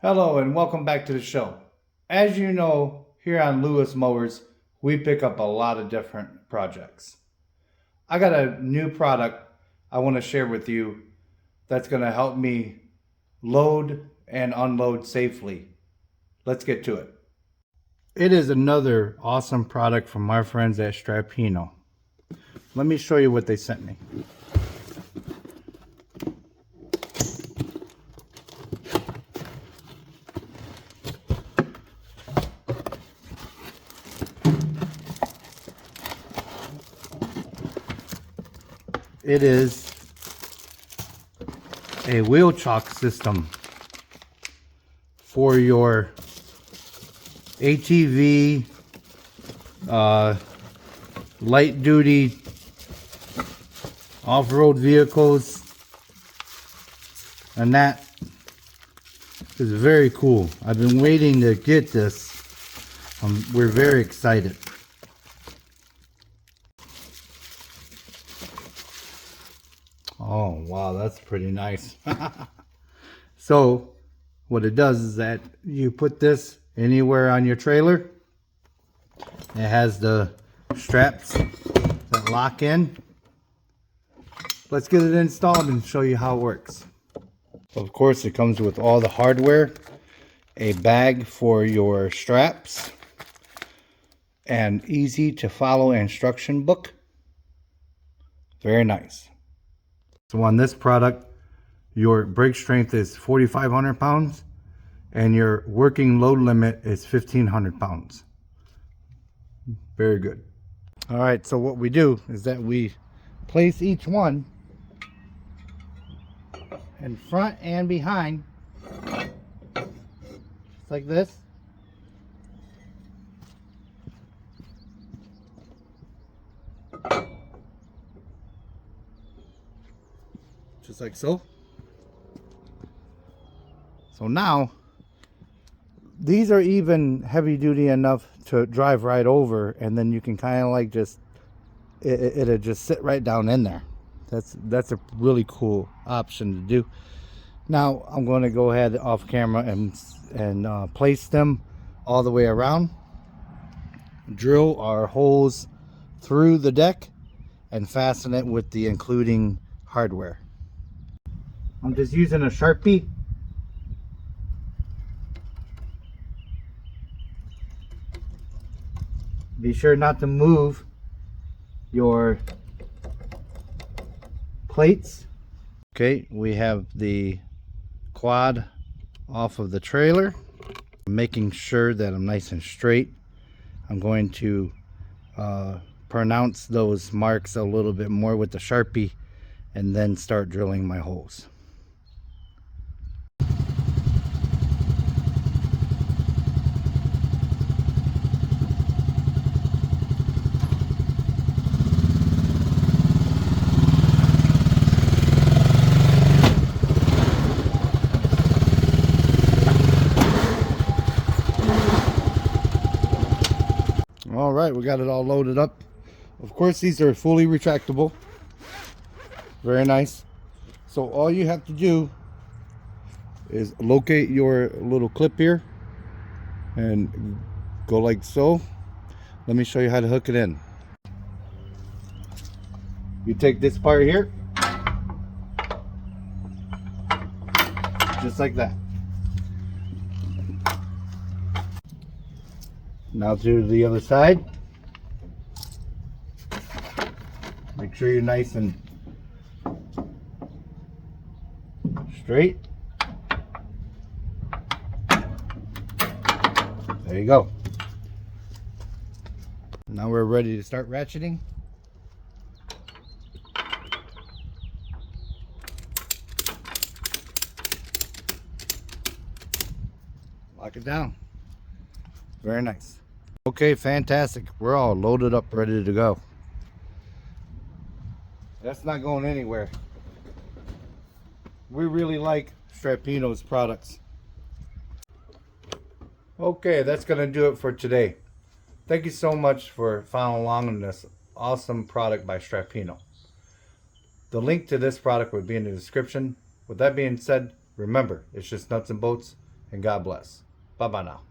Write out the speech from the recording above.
Hello and welcome back to the show. As you know, here on Lewis Mowers, we pick up a lot of different projects. I got a new product I want to share with you that's going to help me load and unload safely. Let's get to it. It is another awesome product from our friends at Strapinno. Let me show you what they sent me. It is a wheel chock system for your ATV, light duty off-road vehicles, and that is very cool. I've been waiting to get this. We're very excited. Oh wow, that's pretty nice. So what it does is that you put this anywhere on your trailer. It has the straps that lock in. Let's get it installed and show you how it works. Of course, it comes with all the hardware, a bag for your straps, and easy to follow instruction book. Very nice. So on this product, your brake strength is 4,500 pounds and your working load limit is 1,500 pounds. Very good. All right, so what we do is that we place each one in front and behind, just like this. Just like so. So now, these are even heavy duty enough to drive right over, and then you can kind of like just, it'll just sit right down in there. That's a really cool option to do. Now I'm going to go ahead off camera and place them all the way around. Drill our holes through the deck and fasten it with the including hardware. I'm just using a Sharpie. Be sure not to move your plates. Okay, we have the quad off of the trailer. I'm making sure that I'm nice and straight. I'm going to pronounce those marks a little bit more with the Sharpie and then start drilling my holes. All right, we got it all loaded up. Of course, these are fully retractable. Very nice. So all you have to do is locate your little clip here and go like so. Let me show you how to hook it in. You take this part here, just like that. Now to the other side. Make sure you're nice and straight. There you go. Now we're ready to start ratcheting. Lock it down. Very nice. Okay, fantastic. We're all loaded up, ready to go. That's not going anywhere. We really like Strapinno's products. Okay, that's going to do it for today. Thank you so much for following along on this awesome product by Strapinno. The link to this product would be in the description. With that being said, remember, it's just nuts and bolts, and God bless. Bye-bye now.